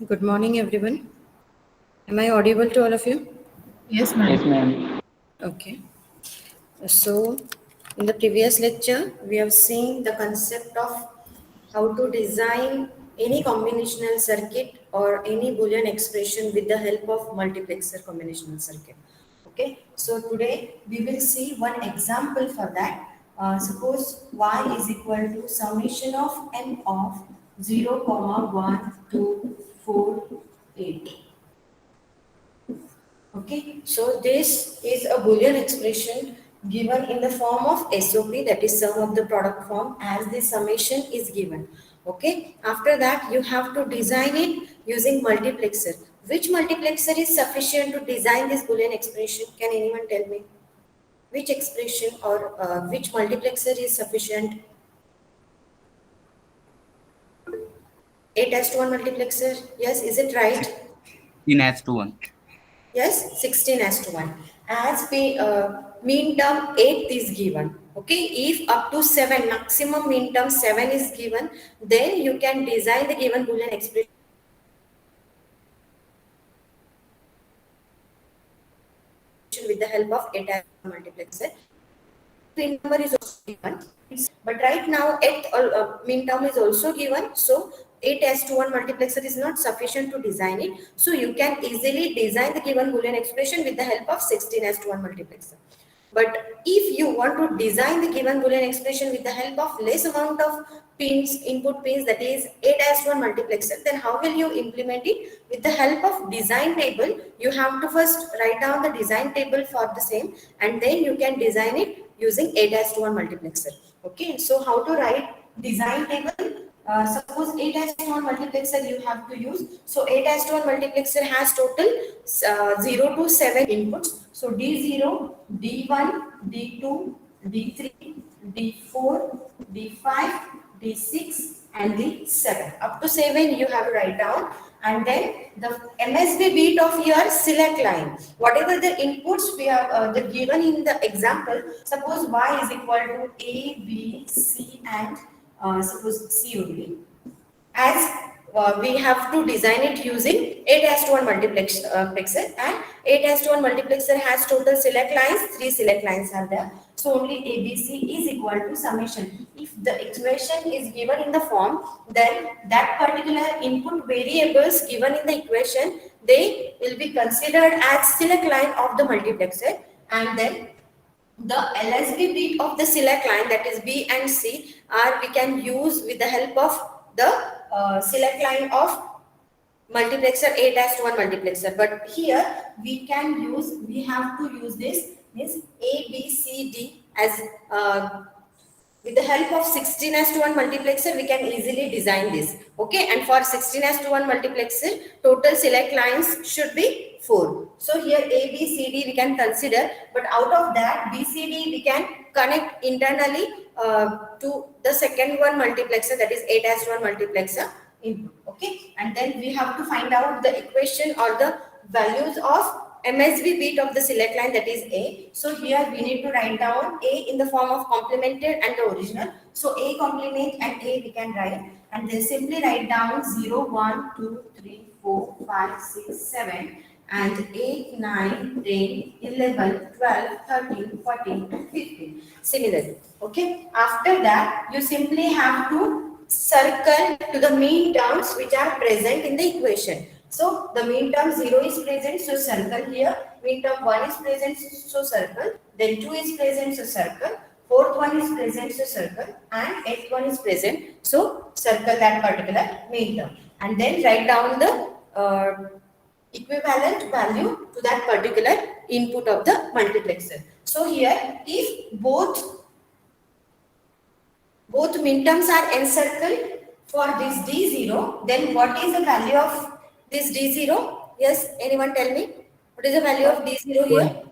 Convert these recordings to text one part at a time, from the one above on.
Good morning, everyone. Am I audible to all of you? Yes, Yes, ma'am. ma'am. Okay. So, in the previous lecture, we have seen the concept of how to design any combinational circuit or any Boolean expression with the help of multiplexer combinational circuit. Okay. So, today we will see one example for that. Suppose y is equal to summation of n of 0, comma 1, 2, 4, 8. Okay, so this is a Boolean expression given in the form of SOP, that is sum of the product form, as the summation is given. Okay, after that you have to design it using multiplexer. Which multiplexer is sufficient to design this Boolean expression? Can anyone tell me? Which expression or which multiplexer is sufficient? 8 as to 1 multiplexer? Yes, is it right? 16 has to 1. Yes, 16 as to 1. As mean term 8 is given. Okay, if up to 7, maximum mean term 7 is given, then you can design the given Boolean expression with the help of 8 as multiplexer. Mean number is also given, but right now 8 mean term is also given, so 8 as to 1 multiplexer is not sufficient to design it. So you can easily design the given Boolean expression with the help of 16 as to 1 multiplexer. But if you want to design the given Boolean expression with the help of less amount of pins, input pins, that is 8 as to 1 multiplexer, then how will you implement it? With the help of design table, you have to first write down the design table for the same, and then you can design it using 8 as to 1 multiplexer. Okay, so how to write design table? Suppose 8 as to 1 multiplexer you have to use. So 8 as to 1 multiplexer has total 0 to 7 inputs. So D0, D1, D2, D3, D4, D5, D6 and D7. Up to 7 you have to write down, and then the MSB bit of your select line. Whatever the inputs we have the given in the example, suppose y is equal to A, B, C and suppose C only. As we have to design it using 8 as to 1 multiplexer, and 8 as to 1 multiplexer has total select lines, 3 select lines are there. So only ABC is equal to summation. If the equation is given in the form, then that particular input variables given in the equation, they will be considered as select line of the multiplexer, and then the LSB bit of the select line, that is B and C, are we can use with the help of the select line of multiplexer 8 as to 1 multiplexer. But here we have to use this A, B, C, D as with the help of 16 as to 1 multiplexer, we can easily design this. Okay, and for 16 as to 1 multiplexer, total select lines should be 4. So here A, B, C, D we can consider, but out of that B, C, D we can connect internally to the second one multiplexer, that is 8 as to 1 multiplexer input. Okay, and then we have to find out the equation or the values of MSB bit of the select line, that is A. So here we need to write down A in the form of complemented and the original. So A complement and A we can write, and then simply write down 0, 1, 2, 3, 4, 5, 6, 7 and 8, 9, 10, 11, 12, 13, 14 and 15. Similarly, okay. After that, you simply have to circle to the mean terms which are present in the equation. So the mean term 0 is present, so circle here. Mean term 1 is present, so circle. Then 2 is present, so circle. Fourth one is present, so circle. And eighth one is present, so circle that particular mean term. And then write down the equivalent value to that particular input of the multiplexer. So here, if both minterms are encircled for this D0, then what is the value of this D0? Yes, anyone tell me? What is the value of D0 here?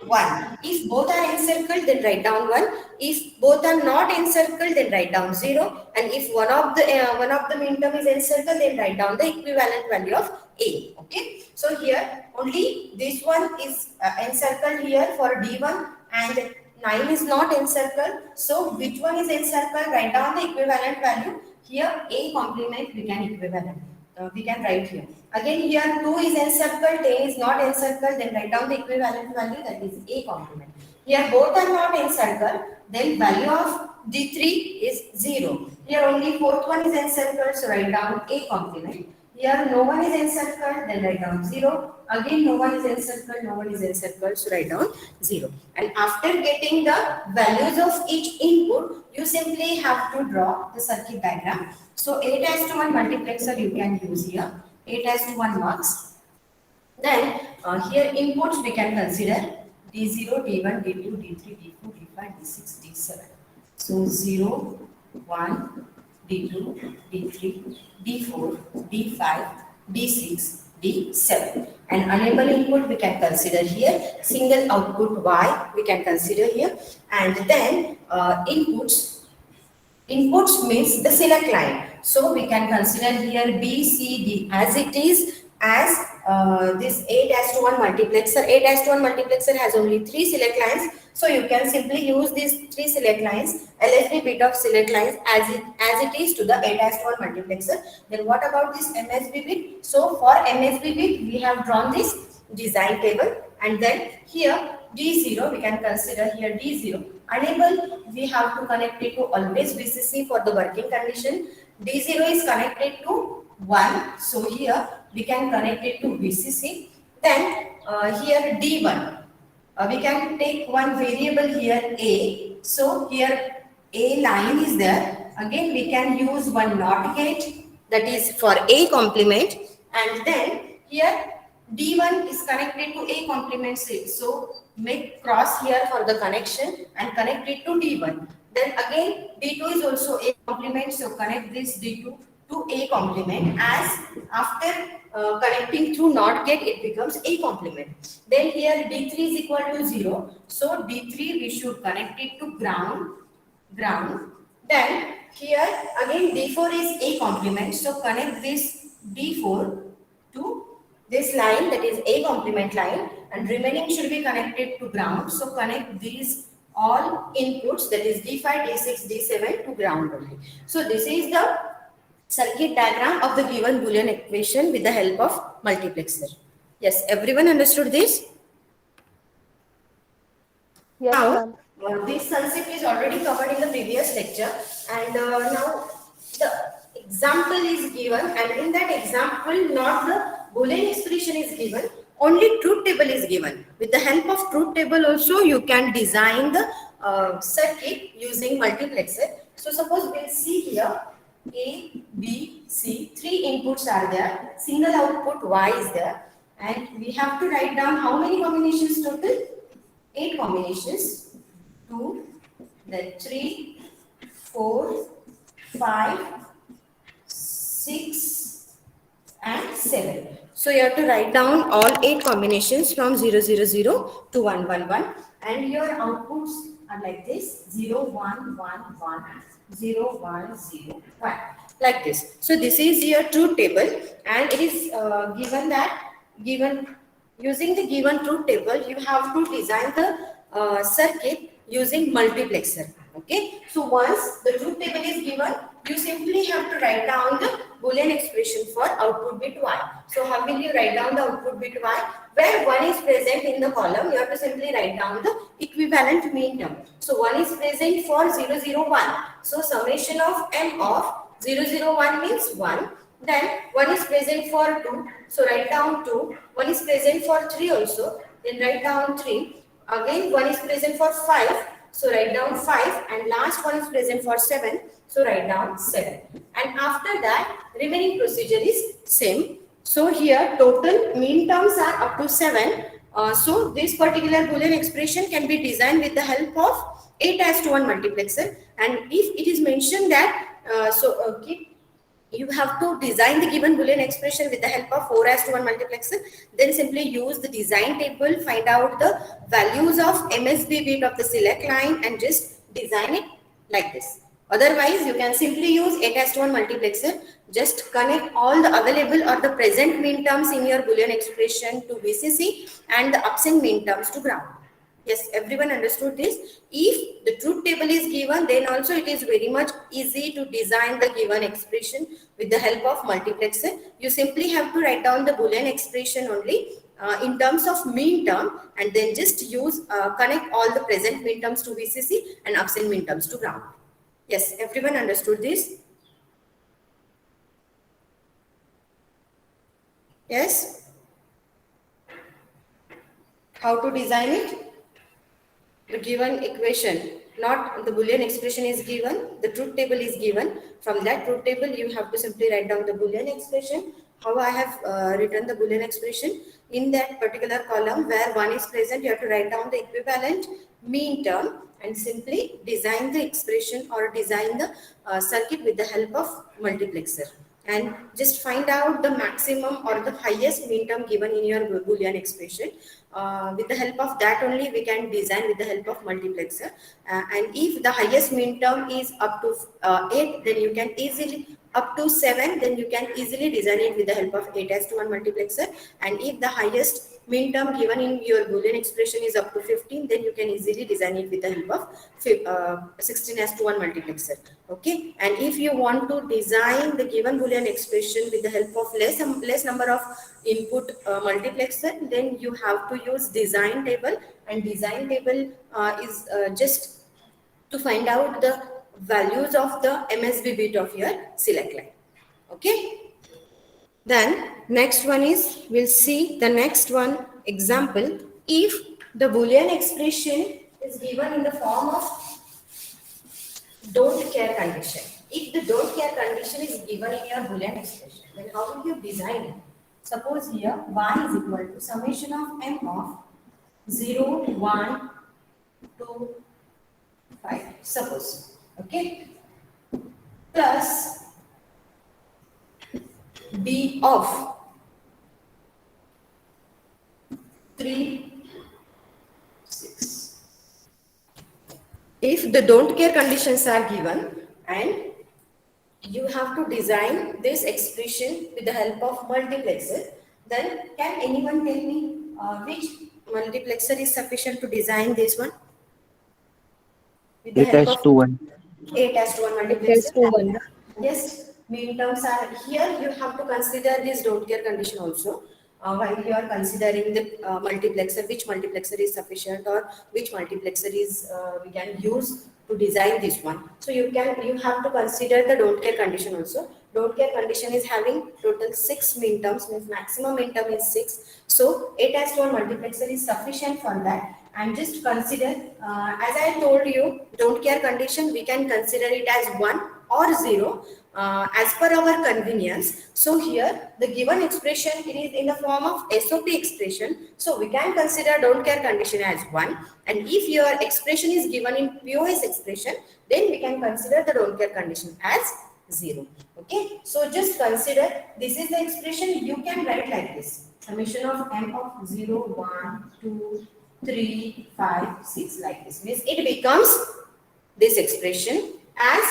1. If both are encircled, then write down 1. If both are not encircled, then write down 0. And if one of the minterm is encircled, then write down the equivalent value of A. Okay. So here only this one is encircled here for D1, and 9 is not encircled. So which one is encircled? Write down the equivalent value. Here A complement we can equivalent. we can write here. Again, here 2 is encircled, 10 is not encircled, then write down the equivalent value, that is A complement. Here both are not encircled, then value of D3 is 0. Here only fourth one is encircled, so write down A complement. Here no one is encircled, then write down 0. Again no one is encircled, no one is encircled, so write down 0. And after getting the values of each input, you simply have to draw the circuit diagram. So 8:1 multiplexer you can use here. 8:1 works. Then here inputs we can consider D0, D1, D2, D3, D4, D5, D6, D7. So 0, 1, D2, D3, D4, D5, D6, D7. And enable input we can consider here. Single output Y we can consider here. And then inputs means the select line. So we can consider here B, C, D as it is as this 8:1 multiplexer. 8:1 multiplexer has only 3 select lines. So you can simply use these 3 select lines, LSB bit of select lines as it is to the 8:1 multiplexer. Then what about this MSB bit? So for MSB bit, we have drawn this design table, and then here D0, we can consider here D0. Enable, we have to connect it to always VCC for the working condition. D0 is connected to 1, so here we can connect it to VCC. Then here D1, we can take one variable here A. So here A line is there. Again we can use one NOT gate, that is for A complement, and then here D1 is connected to A complement 6. So make cross here for the connection and connect it to D1. Then again D2 is also A complement, so connect this D2 to A complement, as after connecting through NOT gate it becomes A complement. Then here D3 is equal to 0, so D3 we should connect it to ground. Then here again D4 is A complement, so connect this D4 to this line, that is A complement line, and remaining should be connected to ground. So connect these all inputs, that is D5, D6, D7 to ground only. So this is the circuit diagram of the given Boolean equation with the help of multiplexer. Yes, everyone understood this? Yes, Now, ma'am. this concept is already covered in the previous lecture, and now the example is given, and in that example not the Boolean expression is given, only truth table is given. With the help of truth table also you can design the circuit using multiplexer. So suppose we'll see here A, B, C, 3 inputs are there, single output Y is there, and we have to write down how many combinations total? 8 combinations, 2, then 3, 4, 5, 6 and 7. So you have to write down all 8 combinations from 0, 0, 0 to 1, 1, 1, and your outputs are like this: 0, 1, 1, 1, 0, 1, 0, 1, like this. So this is your truth table, and it is given using the given truth table you have to design the circuit using multiplexer. Okay, so once the truth table is given, you simply have to write down the Boolean expression for output bit Y. So how will you write down the output bit Y? Where 1 is present in the column, you have to simply write down the equivalent mean term. So 1 is present for 0, 0, 1. So summation of M of 0, 0, 1 means 1. Then 1 is present for 2. So write down 2. 1 is present for 3 also. Then write down 3. Again 1 is present for 5. So write down 5, and last one is present for 7. So write down 7. And after that, remaining procedure is same. So here total mean terms are up to 7. So this particular Boolean expression can be designed with the help of 8:1 multiplexer. And if it is mentioned that you have to design the given Boolean expression with the help of 4:1 multiplexer, then simply use the design table, find out the values of MSB bit of the select line and just design it like this. Otherwise, you can simply use 8:1 multiplexer, just connect all the available or the present mean terms in your Boolean expression to VCC and the absent mean terms to ground. Yes, everyone understood this. If the truth table is given, then also it is very much easy to design the given expression with the help of multiplexer. You simply have to write down the Boolean expression only in terms of mean term, and then just use connect all the present mean terms to VCC and absent mean terms to ground. Yes, everyone understood this? Yes? How to design it? The given equation, not the Boolean expression is given, the truth table is given. From that truth table, you have to simply write down the Boolean expression. How I have written the Boolean expression? In that particular column where 1 is present, you have to write down the equivalent mean term and simply design the expression or design the circuit with the help of multiplexer. And just find out the maximum or the highest mean term given in your Boolean expression. With the help of that only we can design with the help of multiplexer. And if the highest mean term is up to 8, then you can easily, up to 7, then you can easily design it with the help of 8:1 multiplexer. And if the highest mean term given in your Boolean expression is up to 15, then you can easily design it with the help of 16:1 multiplexer. Okay, and if you want to design the given Boolean expression with the help of less number of input multiplexer, then you have to use design table, and design table is just to find out the values of the MSB bit of your select line. Okay. Then next one is, we'll see the next one example. If the Boolean expression is given in the form of don't care condition. If the don't care condition is given in your Boolean expression, then how will you design it? Suppose here y is equal to summation of m of 0, 1, 2, 5. Suppose, okay, plus b of 3, 6. If the don't care conditions are given and you have to design this expression with the help of multiplexer, then can anyone tell me which multiplexer is sufficient to design this one? With the help of 8:1. 8:1 multiplexer. Yes, mean terms are here. You have to consider this don't care condition also. While you are considering the multiplexer, which multiplexer is sufficient or which multiplexer is we can use to design this one. So you have to consider the don't care condition also. Don't care condition is having total 6 mean terms, means maximum mean term is 6. So 8:1 multiplexer is sufficient for that. And just consider, as I told you, don't care condition, we can consider it as 1 or 0 as per our convenience. So here the given expression, it is in the form of SOP expression. So we can consider don't care condition as 1. And if your expression is given in POS expression, then we can consider the don't care condition as 0. Okay. So just consider this is the expression. You can write like this. Summation of m of 0, 1, 2, 3, 5, 6, like this. Means it becomes this expression. As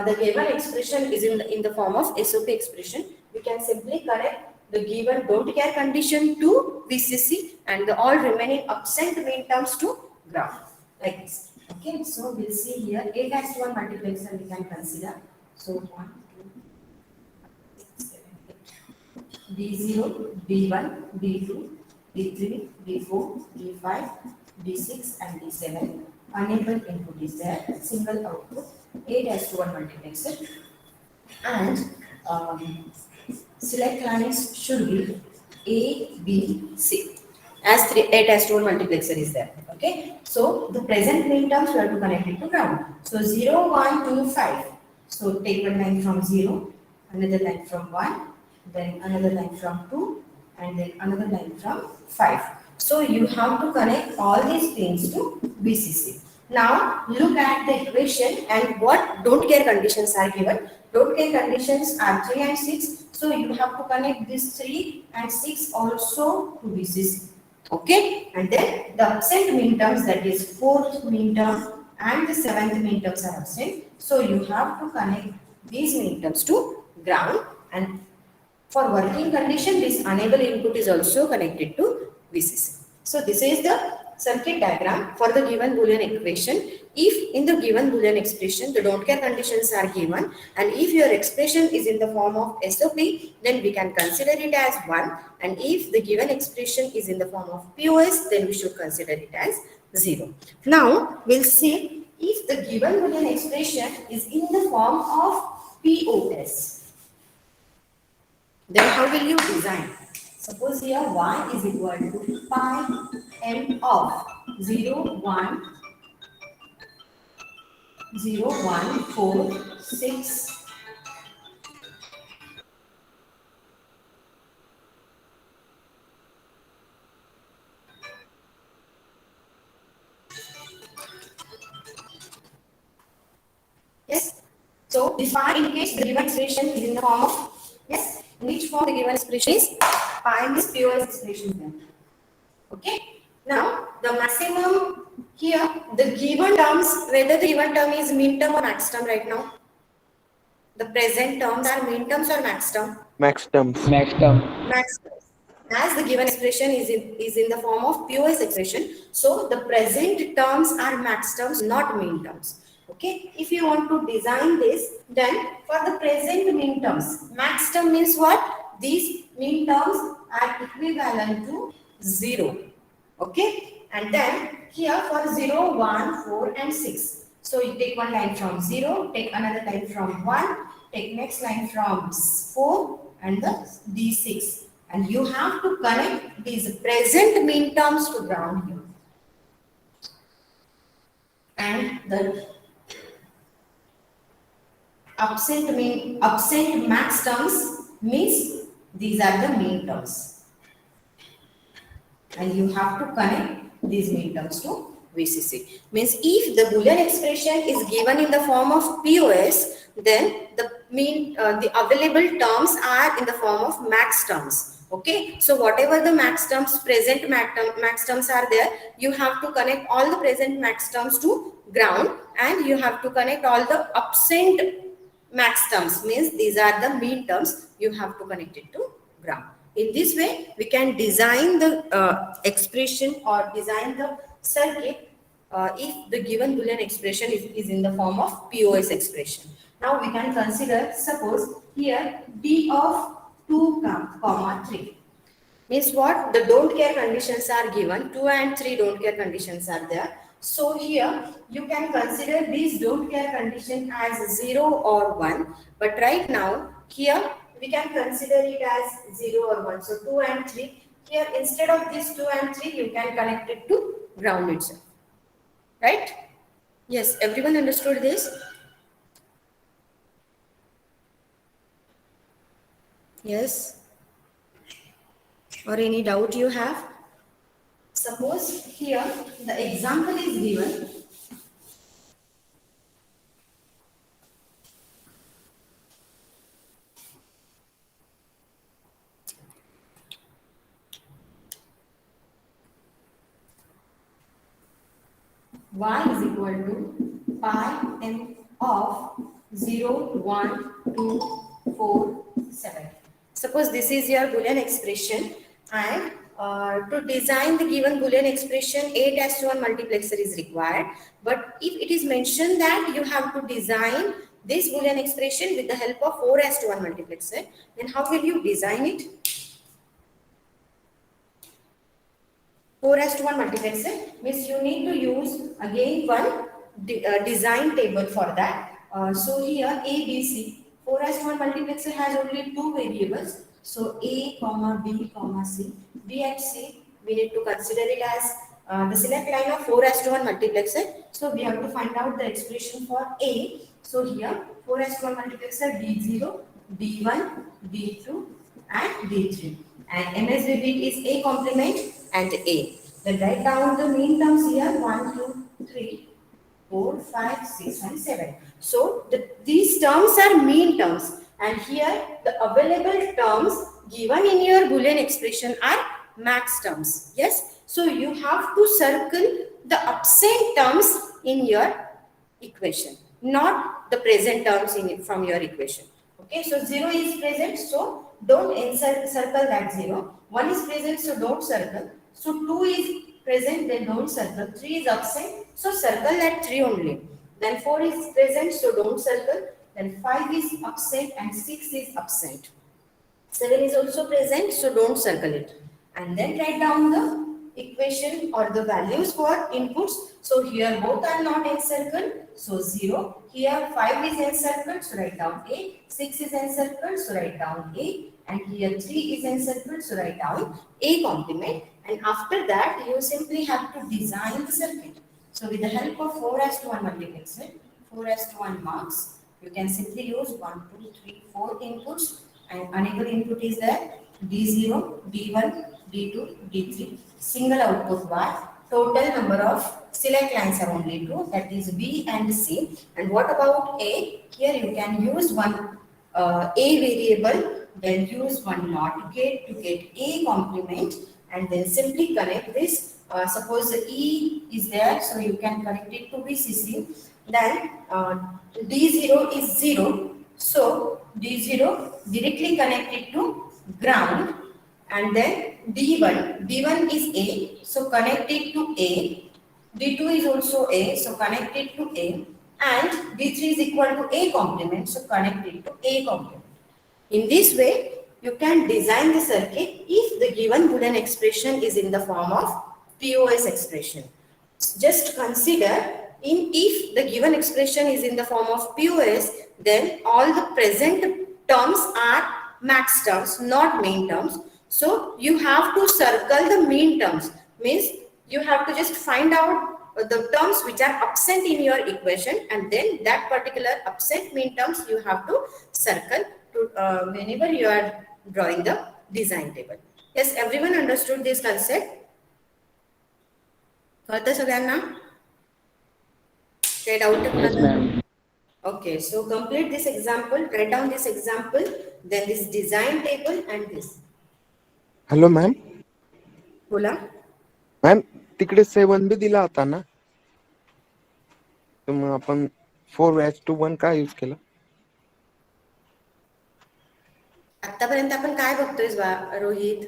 the given expression is in the form of SOP expression, we can simply connect the given don't care condition to VCC and the all remaining absent mean terms to ground, like this. Okay, so we'll see here 8:1 multiplexer we can consider. So 1, 2, 6, 7, 8. B0, B1, B2, B3, B4, B5, B6 and B7. Unable input is there, single output, 8:1 multiplexer, and select lines should be A, B, C, as 8:1 multiplexer is there. Okay, so the present mean terms we have to connect it to ground. So 0, 1, 2, 5. So take one line from 0, another line from 1, then another line from 2, and then another line from 5. So you have to connect all these pins to VCC. Now look at the equation and what don't care conditions are given. Don't care conditions are 3 and 6. So you have to connect these 3 and 6 also to VCC. Okay, and then the absent mean terms, that is 4th mean term and the 7th mean terms are absent. So you have to connect these mean terms to ground, and for working condition, this unable input is also connected to VCC. So this is the circuit diagram for the given Boolean equation. If in the given Boolean expression the don't care conditions are given, and if your expression is in the form of SOP, then we can consider it as 1, and if the given expression is in the form of POS, then we should consider it as 0. Now we'll see if the given Boolean expression is in the form of POS. Then how will you design? Suppose here y is equal to pi m of 0, 1, 0, 1, 4, 6, yes. So this pi indicates the given expression is in the form of, yes, in which form the given expression is pi in this POS expression then. Okay. Now the maximum here, the given terms, whether the given term is min term or max term right now. The present terms are min terms or max term? Max terms. Max term. Max terms. As the given expression is in the form of POS expression, so the present terms are max terms, not min terms. Okay, if you want to design this, then for the present min terms, max term means what? These min terms are equivalent to 0. Okay, and then here for 0, 1, 4 and 6. So you take one line from 0, take another line from 1, take next line from 4 and these 6. And you have to connect these present min terms to ground here. And the absent max terms means these are the min terms. And you have to connect these min terms to VCC. Means if the Boolean expression is given in the form of POS, then the available terms are in the form of max terms. Okay, so whatever the max terms, present max terms are there, you have to connect all the present max terms to ground, and you have to connect all the absent max terms, means these are the min terms, you have to connect it to ground. In this way, we can design the expression or design the circuit if the given Boolean expression is in the form of POS expression. Now we can consider, suppose here D of 2, 3. Means what? The don't care conditions are given. 2 and 3 don't care conditions are there. So here you can consider these don't care condition as 0 or 1. But right now here we can consider it as 0 or 1. So 2 and 3. Here instead of this 2 and 3 you can connect it to ground itself. Right? Yes, everyone understood this? Yes? Or any doubt you have? Suppose here the example is given. Y is equal to pi m of 0, 1, 2, 4, 7. Suppose this is your Boolean expression, and to design the given Boolean expression, 8:1 multiplexer is required. But if it is mentioned that you have to design this Boolean expression with the help of 4:1 multiplexer, then how will you design it? 4:1 multiplexer means you need to use again one design table for that. So here A, B, C. 4:1 multiplexer has only two variables. So A, B, C. B and C, we need to consider it as the select line of 4:1 multiplexer. So we have to find out the expression for A. So here 4:1 multiplexer D0, D1, D2 and D3. And MSB is A complement and A. Then write down the mean terms here 1, 2, 3, 4, 5, 6 and 7. So these terms are mean terms, and here the available terms given in your Boolean expression are max terms. Yes. So you have to circle the absent terms in your equation, not the present terms from your equation. Okay. So 0 is present, so don't circle that 0. 1 is present, so don't circle. So 2 is present, then don't circle. 3 is absent, so circle that 3 only. Then 4 is present, so don't circle. Then 5 is absent and 6 is absent. 7 is also present, so don't circle it. And then write down the equation or the values for inputs. So here both are not encircled, so 0. Here 5 is encircled, so write down A. 6 is encircled, so write down A. And here 3 is encircled, so write down A complement. And after that, you simply have to design the circuit. So with the help of 4:1 multiplexer, 4:1 marks, you can simply use 1, 2, 3, 4 inputs, and unable input is there D0, D1, D2, D3, single output bar. Total number of select lines are only 2, that is B and C. And what about A? Here you can use one A variable, then use one NOT gate to get A complement, and then simply connect this. Suppose E is there, so you can connect it to VCC. Then D0 is 0, so D0 directly connected to ground, and then D1 is A, so connected to A. D2 is also A, so connected to A, and D3 is equal to A complement, so connected to A complement. In this way, you can design the circuit if the given Boolean expression is in the form of POS expression. Just consider, if the given expression is in the form of POS, then all the present terms are max terms, not min terms. So you have to circle the min terms. Means you have to just find out the terms which are absent in your equation, and then that particular absent min terms you have to circle to whenever you are drawing the design table. Yes, everyone understood this concept? कळतं सगळ्यांना? Say doubt. Yes, ma'am. Okay, so complete this example, write down this example, then this design table and this. Hello ma'am. बोला. Ma'am तिकडे 7 B दिला होता ना, तर मग आपण 4:1 का यूज केला? आतापर्यंत आपण काय बघतोय रोहित?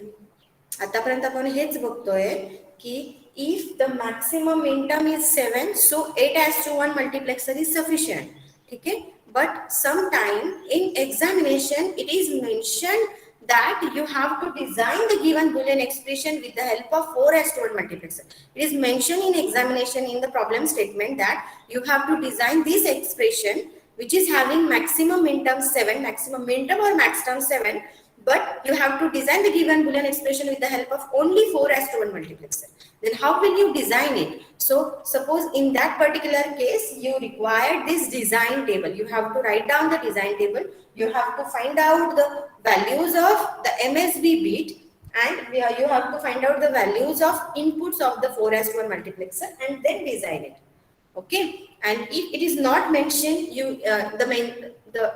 आतापर्यंत आपण हेच बघतोय की if the maximum min term is 7, so 8:1 multiplexer is sufficient. ठीक है? But sometime in examination it is mentioned that you have to design the given Boolean expression with the help of 4:1 multiplexer. It is mentioned in examination in the problem statement that you have to design this expression which is having maximum min term 7, maximum min term or max term 7, but you have to design the given Boolean expression with the help of only 4:1 multiplexer. Then how will you design it? So suppose in that particular case you require this design table. You have to write down the design table. You have to find out the values of the MSB bit, and you have to find out the values of inputs of the 4:1 multiplexer and then design it. Okay, and if it is not mentioned, you the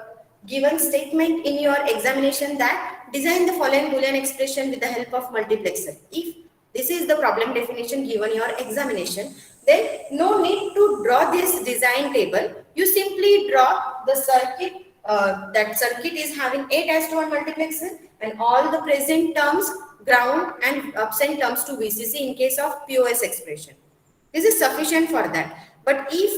given statement in your examination that design the following Boolean expression with the help of multiplexer. If this is the problem definition given your examination, then no need to draw this design table. You simply draw the circuit. That circuit is having 8:1 multiplexer and all the present terms ground and absent terms to VCC in case of POS expression. This is sufficient for that. But if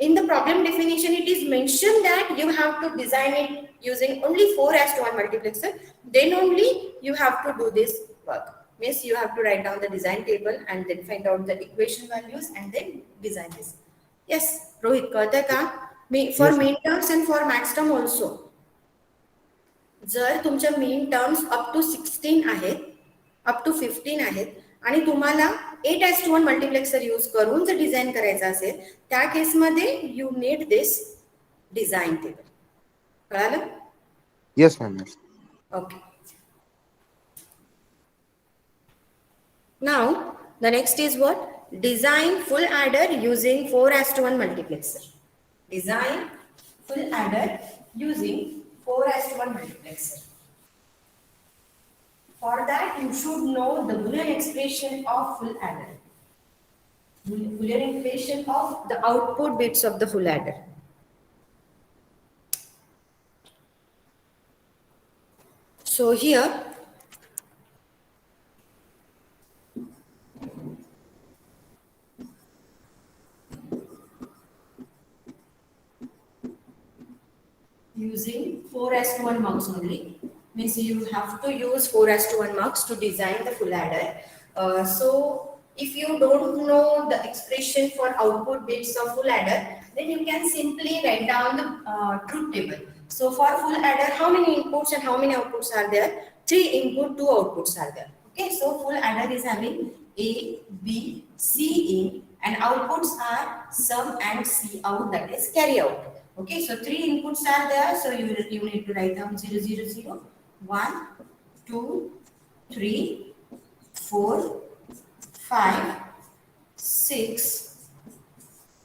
in the problem definition it is mentioned that you have to design it using only 4:1 multiplexer, then only you have to do this work. Means you have to write down the design table and then find out the equation values and then design this. Yes, Rohit, कळतंय का? For min terms and for max term also. जर तुमच्या min terms up to 16 आहेत, up to 15 आहेत आणि तुम्हाला 8:1 multiplexer use करून जर डिझाईन करायचं असेल, त्या केसमध्ये you need this design table. कळालं? Yes ma'am. Okay. Now the next is what? Design full adder using 4:1 multiplexer. Design full adder using 4:1 multiplexer. For that, you should know the Boolean expression of full adder. Boolean expression of the output bits of the full adder. So here, 4:1 marks only. Means you have to use 4:1 marks to design the full adder. So if you don't know the expression for output bits of full adder, then you can simply write down the truth table. So for full adder, how many inputs and how many outputs are there? 3 input, 2 outputs are there. Okay, so full adder is having A, B, C in, and outputs are sum and C out, that is carry out. Okay, so 3 inputs are there, so you need to write down 0, 0, 0, 1, 2, 3, 4, 5, 6,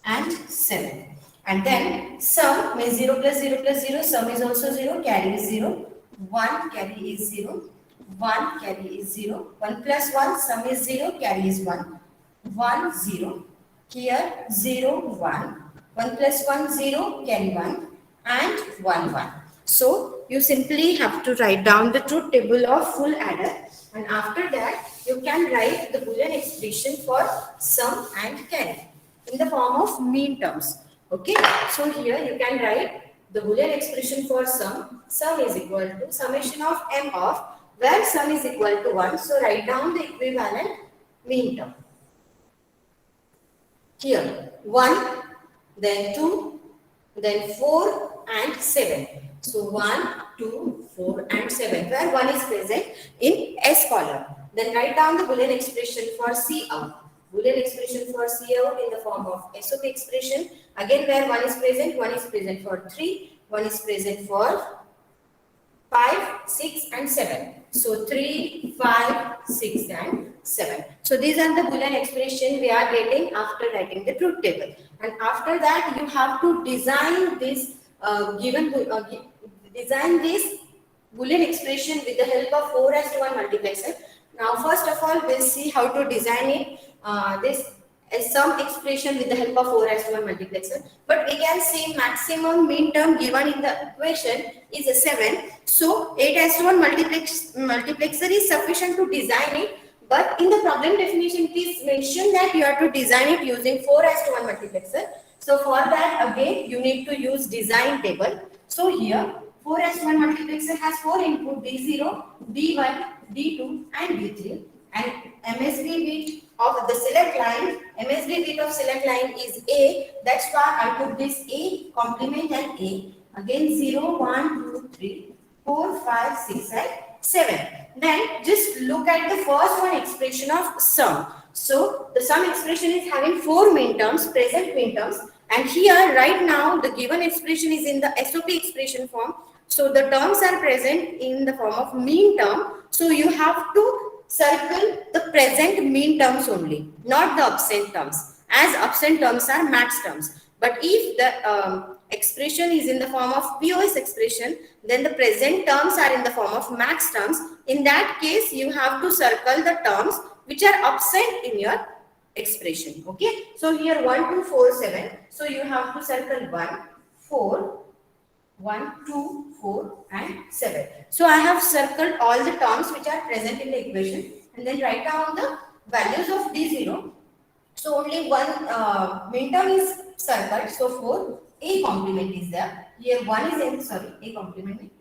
and 7. And then sum means 0 plus 0 plus 0, sum is also 0, carry is 0, 1 carry is 0, 1 carry is 0, 1 plus 1, sum is 0, carry is 1, 1 0, here 0 1, 1 plus 1 0, carry 1, and 1 1. So you simply have to write down the truth table of full adder, and after that you can write the Boolean expression for sum and carry in the form of mean terms. Okay, so here you can write the Boolean expression for sum. Sum is equal to summation of m of, where sum is equal to 1. So write down the equivalent mean term. Here 1, then 2, then 4 and 7. So 1, 2, 4 and 7, where 1 is present in S column. Then write down the Boolean expression for C out. Boolean expression for C out in the form of SOP expression. Again, where 1 is present for 3, 1 is present for 5, 6 and 7. So 3, 5, 6 and 7. So these are the Boolean expression we are getting after writing the truth table. And after that you have to design this design this Boolean expression with the help of 4:1 multiplexer. Now first of all we'll see how to design it. This sum expression with the help of 4:1 multiplexer. But we can see maximum mean term given in the equation is a 7. So 8:1 multiplexer is sufficient to design it. But in the problem definition it is mentioned that you have to design it using 4:1 multiplexer. So for that again you need to use design table. So here 4:1 multiplexer has 4 input D0, D1, D2 and D3, and MSB bit of the select line, MSB bit of select line is A. That's why I put this A complement and A. Again 0, 1, 2, 3, 4, 5, 6 and 7. Then just look at the first one expression of sum. So the sum expression is having 4 mean terms, present mean terms, and here right now the given expression is in the SOP expression form. So the terms are present in the form of mean term. So you have to circle the present mean terms only, not the absent terms, as absent terms are max terms. But if the expression is in the form of POS expression, then the present terms are in the form of max terms. In that case, you have to circle the terms which are absent in your expression. Okay, so here 1, 2, 4, 7. So you have to circle 1, 4, 1, 2, 4 and 7. So I have circled all the terms which are present in the equation, and then write down the values of D0. So only one mean term is circled. So 4, A complement is there. Here 1 is in, sorry, A complement,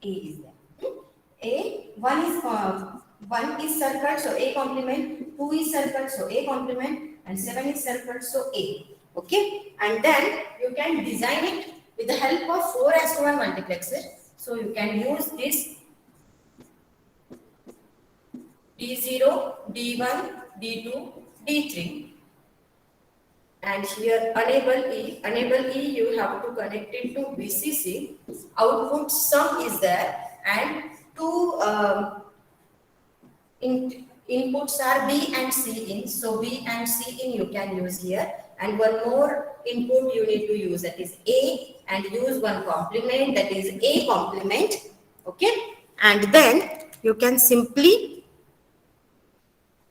A is there. A 1 is circled, so A complement. 2 is circled, so A complement, and 7 is circled, so A. Okay, and then you can design it with the help of 4:1 multiplexer. So you can use this D0, D1, D2, D3. And here enable E you have to connect it to VCC. Output sum is there, and 2 inputs are B and C in. So B and C in you can use here, and one more input you need to use, that is A, and use one complement, that is A complement. Okay, and then you can simply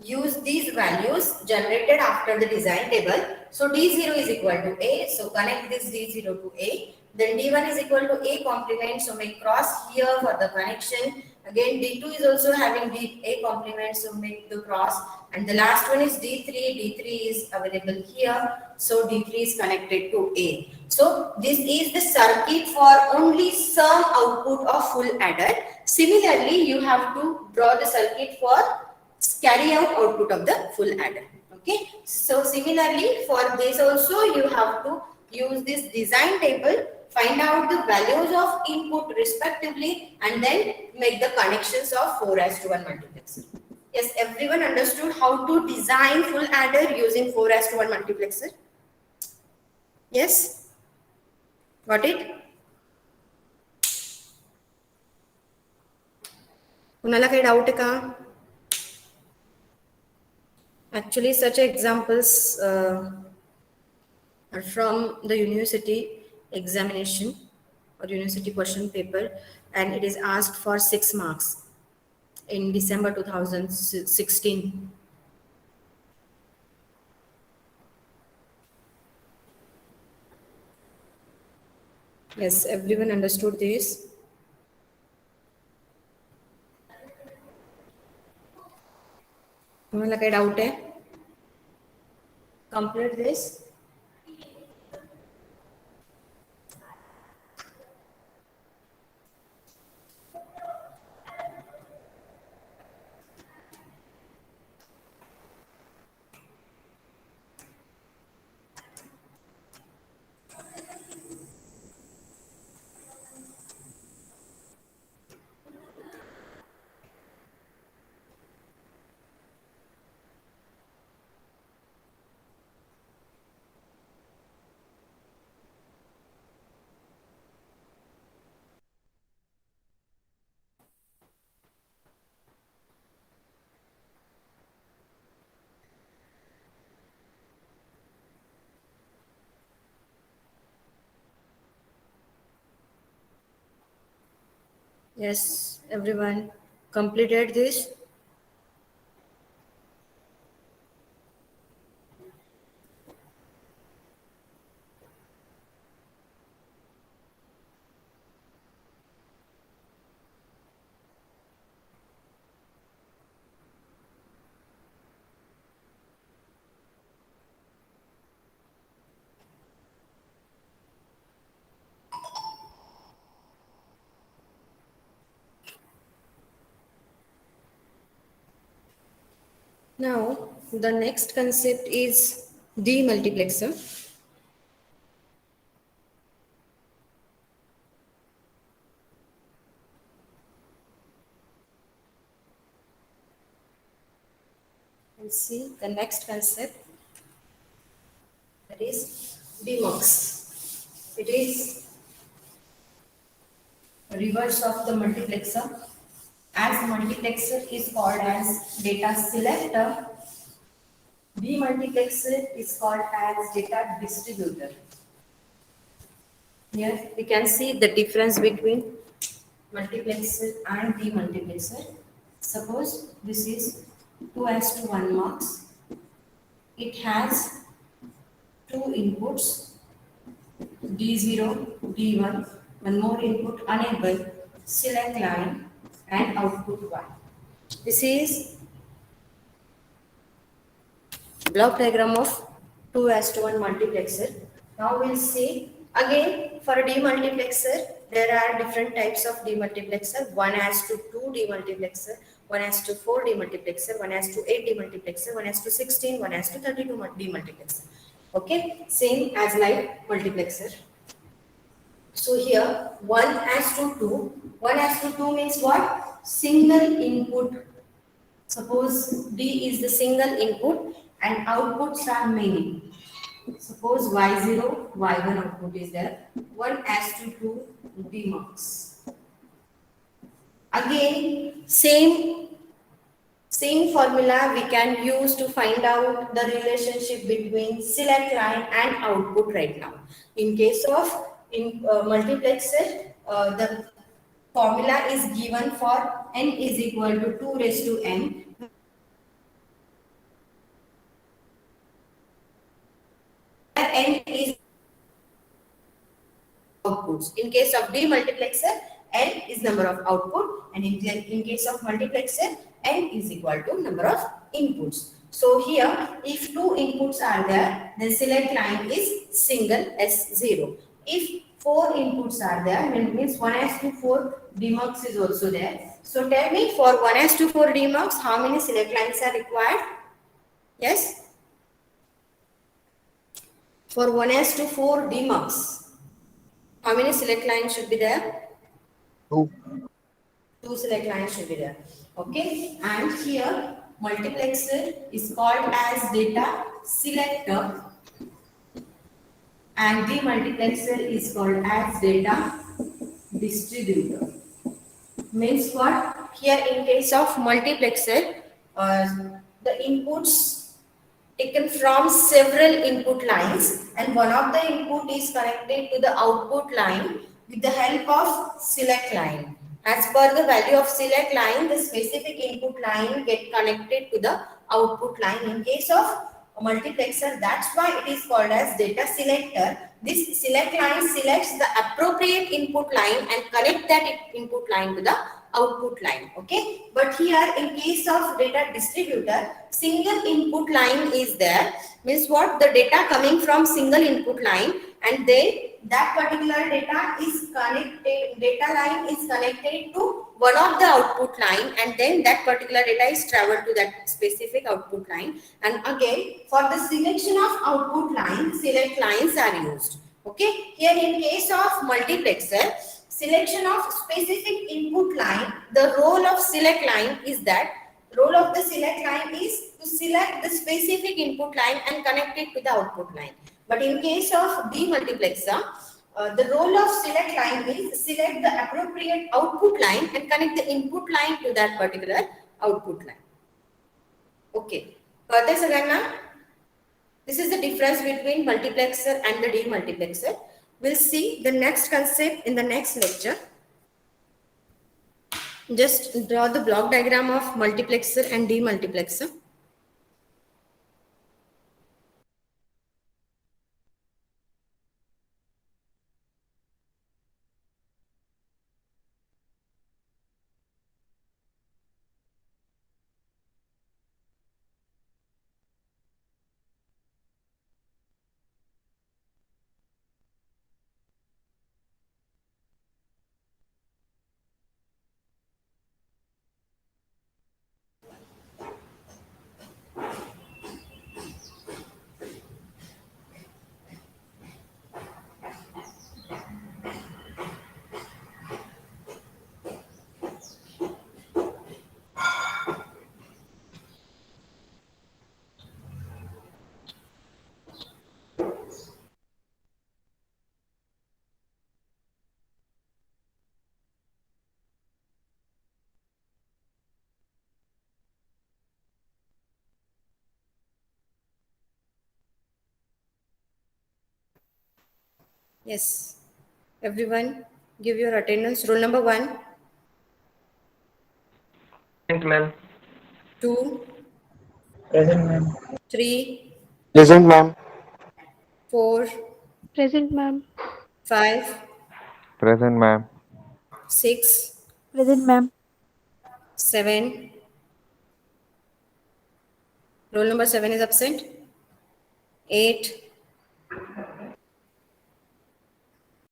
use these values generated after the design table. So D0 is equal to A, so connect this D0 to A. Then D1 is equal to A complement, so make cross here for the connection. Again, D2 is also having A complement, so make the cross. And the last one is D3. D3 is available here, so D3 is connected to A. So this is the circuit for only some output of full adder. Similarly, you have to draw the circuit for carry out output of the full adder. Okay. So similarly, for this also you have to use this design table, find out the values of input respectively, and then make the connections of 4:1 multiplexer. Yes, everyone understood how to design full adder using 4:1 multiplexer? Yes? Got it? कुणाला काही doubt आहे का? Actually, such examples are from the university examination or university question paper, and it is asked for 6 marks in December 2016. Yes, everyone understood this. तुम्हाला काही doubt आहे? Complete this. Yes, everyone completed this. Now, the next concept is demultiplexer. And see the next concept, that is demux. It is reverse of the multiplexer. As multiplexer is called as data selector, demultiplexer is called as data distributor. Here we can see the difference between multiplexer and demultiplexer. Suppose this is 2:1 marks. It has two inputs, D0, D1, one more input enable, select line, and output 1. This is block diagram of 2:1 multiplexer. Now we'll see again for a demultiplexer, there are different types of demultiplexer. 1:2 demultiplexer, 1:4 demultiplexer, 1:8 demultiplexer, 1:16, 1:32 demultiplexer. Okay, same as like multiplexer. So here 1:2, 1:2 means what? Single input. Suppose D is the single input and outputs are many. Suppose Y0, Y1 output is there. 1:2 demux. Again, same formula we can use to find out the relationship between select line and output right now. In case of multiplexer, the formula is given for n is equal to 2:n. N is outputs. In case of demultiplexer, N is number of output, and in case of multiplexer, N is equal to number of inputs. So here, if two inputs are there, then select line is single S0. If four inputs are there, means 1:4 demux is also there. So tell me, for 1:4 demux, how many select lines are required? Yes? For 1:4 demux, how many select lines should be there? 2. Two select lines should be there. Okay, and here multiplexer is called as data selector, and demultiplexer is called as data distributor. Means what? Here in case of multiplexer, the inputs taken from several input lines, and one of the input is connected to the output line with the help of select line. As per the value of select line, the specific input line get connected to the output line. In case of multiplexer, that's why it is called as data selector. This select line selects the appropriate input line and connect that input line to the output line. Okay, but here in case of data distributor, single input line is there. Means what? The data coming from single input line, and then that particular data line is connected to one of the output line, and then that particular data is traveled to that specific output line. And again, for the selection of output line, select lines are used. Okay, here in case of multiplexer, selection of specific input line, the role of select line is that role of the select line is to select the specific input line and connect it to the output line. But in case of demultiplexer, the role of select line is select the appropriate output line and connect the input line to that particular output line. Okay, further Saganna, this is the difference between multiplexer and the demultiplexer. We'll see the next concept in the next lecture. Just draw the block diagram of multiplexer and demultiplexer. Yes, everyone, give your attendance. Roll number 1, Present, ma'am. 2, Present, ma'am. 3, Present, ma'am. 4, Present, ma'am. 5, Present, ma'am. 6, Present, ma'am. 7. Roll number 7 is absent. 8,